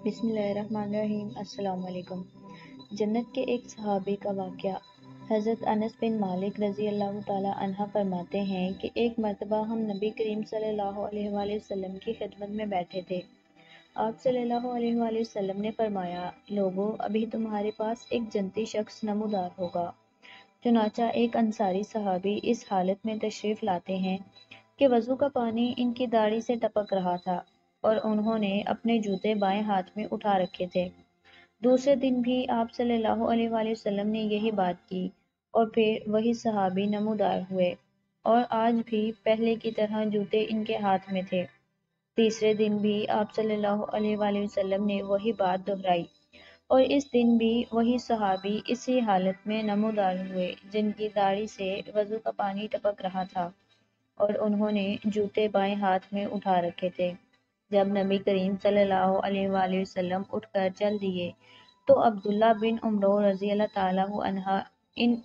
بسم اللہ الرحمن الرحیم۔ السلام علیکم۔ جنت کے ایک صحابی کا واقعہ۔ حضرت انس بن مالک رضی اللہ تعالی عنہ فرماتے ہیں کہ ایک مرتبہ ہم نبی کریم صلی اللہ علیہ وآلہ وسلم کی خدمت میں بیٹھے تھے۔ آپ صلی اللہ علیہ وآلہ وسلم نے فرمایا، لوگو، ابھی تمہارے پاس ایک جنتی شخص نمودار ہوگا۔ چنانچہ ایک انصاری صحابی اس حالت میں تشریف لاتے ہیں کہ وضو کا پانی ان کی داڑھی سے ٹپک رہا تھا اور انہوں نے اپنے جوتے بائیں ہاتھ میں اٹھا رکھے تھے۔ دوسرے دن بھی آپ صلی اللہ علیہ وآلہ وسلم نے یہی بات کی اور پھر وہی صحابی نمودار ہوئے اور آج بھی پہلے کی طرح جوتے ان کے ہاتھ میں تھے۔ تیسرے دن بھی آپ صلی اللہ علیہ وآلہ وسلم نے وہی بات دہرائی اور اس دن بھی وہی صحابی اسی حالت میں نمودار ہوئے جن کی داڑھی سے وضو کا پانی ٹپک رہا تھا اور انہوں نے جوتے بائیں ہاتھ میں اٹھا رکھے تھے۔ جب نبی کریم صلی اللہ علیہ وآلہ وسلم اٹھ کر چل دیے تو عبداللہ بن عمرو رضی اللہ تعالیٰ عنہ ان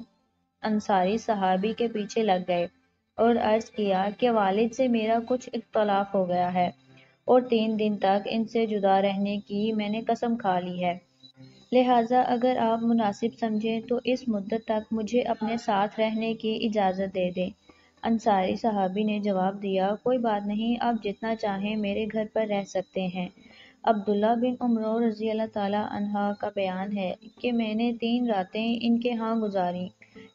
انصاری صحابی کے پیچھے لگ گئے اور عرض کیا کہ والد سے میرا کچھ اختلاف ہو گیا ہے اور 3 دن تک ان سے جدا رہنے کی میں نے قسم کھا لی ہے، لہٰذا اگر آپ مناسب سمجھیں تو اس مدت تک مجھے اپنے ساتھ رہنے کی اجازت دے دیں۔ انصاری صحابی نے جواب دیا، کوئی بات نہیں، آپ جتنا چاہیں میرے گھر پر رہ سکتے ہیں۔ عبداللہ بن عمرو رضی اللہ تعالیٰ عنہ کا بیان ہے کہ میں نے 3 راتیں ان کے ہاں گزاریں،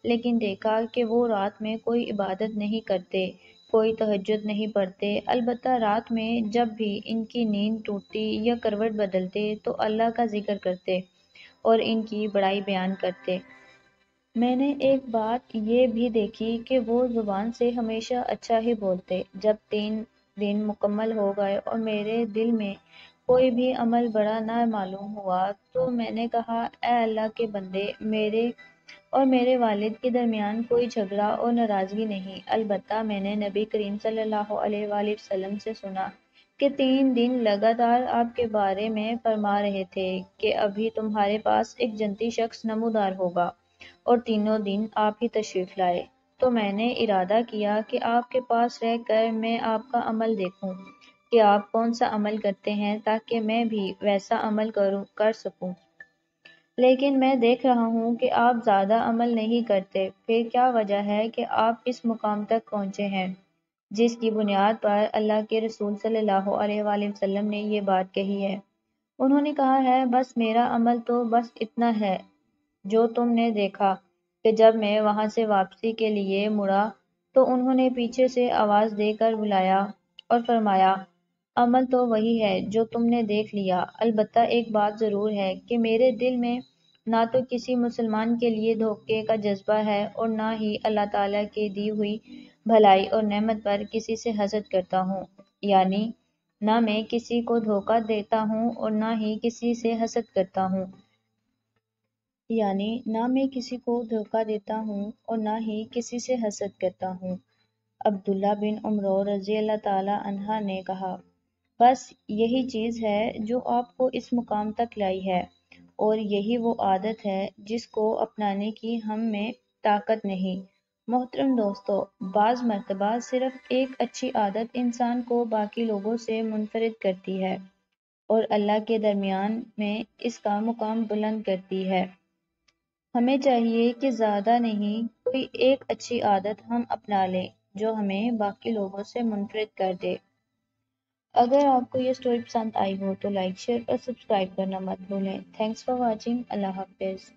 لیکن دیکھا کہ وہ رات میں کوئی عبادت نہیں کرتے، کوئی تہجد نہیں پڑھتے، البتہ رات میں جب بھی ان کی نیند ٹوٹتی یا کروٹ بدلتے تو اللہ کا ذکر کرتے اور ان کی بڑائی بیان کرتے۔ میں نے ایک بات یہ بھی دیکھی کہ وہ زبان سے ہمیشہ اچھا ہی بولتے۔ جب 3 دن مکمل ہو گئے اور میرے دل میں کوئی بھی عمل بڑا نہ معلوم ہوا تو میں نے کہا، اے اللہ کے بندے، میرے اور میرے والد کے درمیان کوئی جھگڑا اور ناراضگی نہیں، البتہ میں نے نبی کریم صلی اللہ علیہ وآلہ وسلم سے سنا کہ 3 دن لگاتار آپ کے بارے میں فرما رہے تھے کہ ابھی تمہارے پاس ایک جنتی شخص نمودار ہوگا، اور تینوں دن آپ ہی تشریف لائے، تو میں نے ارادہ کیا کہ آپ کے پاس رہ کر میں آپ کا عمل دیکھوں کہ آپ کون سا عمل کرتے ہیں تاکہ میں بھی ویسا عمل کر سکوں، لیکن میں دیکھ رہا ہوں کہ آپ زیادہ عمل نہیں کرتے، پھر کیا وجہ ہے کہ آپ اس مقام تک پہنچے ہیں جس کی بنیاد پر اللہ کے رسول صلی اللہ علیہ وآلہ وسلم نے یہ بات کہی ہے؟ انہوں نے کہا ہے، بس میرا عمل تو بس اتنا ہے جو تم نے دیکھا کہ جب میں وہاں سے واپسی کے لیے مڑا تو انہوں نے پیچھے سے آواز دے کر بلایا اور فرمایا، عمل تو وہی ہے جو تم نے دیکھ لیا، البتہ ایک بات ضرور ہے کہ میرے دل میں نہ تو کسی مسلمان کے لیے دھوکے کا جذبہ ہے اور نہ ہی اللہ تعالیٰ کی دی ہوئی بھلائی اور نعمت پر کسی سے حسد کرتا ہوں، یعنی نہ میں کسی کو دھوکہ دیتا ہوں اور نہ ہی کسی سے حسد کرتا ہوں، یعنی نہ میں کسی کو دھوکہ دیتا ہوں اور نہ ہی کسی سے حسد کرتا ہوں۔ عبداللہ بن عمرو رضی اللہ تعالیٰ عنہ نے کہا، بس یہی چیز ہے جو آپ کو اس مقام تک لائی ہے، اور یہی وہ عادت ہے جس کو اپنانے کی ہم میں طاقت نہیں۔ محترم دوستو، بعض مرتبہ صرف ایک اچھی عادت انسان کو باقی لوگوں سے منفرد کرتی ہے اور اللہ کے درمیان میں اس کا مقام بلند کرتی ہے۔ ہمیں چاہیے کہ زیادہ نہیں، کوئی ایک اچھی عادت ہم اپنا لیں جو ہمیں باقی لوگوں سے منفرد کر دے۔ اگر آپ کو یہ سٹوری پسند آئی ہو تو لائک، شیئر اور سبسکرائب کرنا مت بھولیں۔ Thanks for watching. اللہ حافظ۔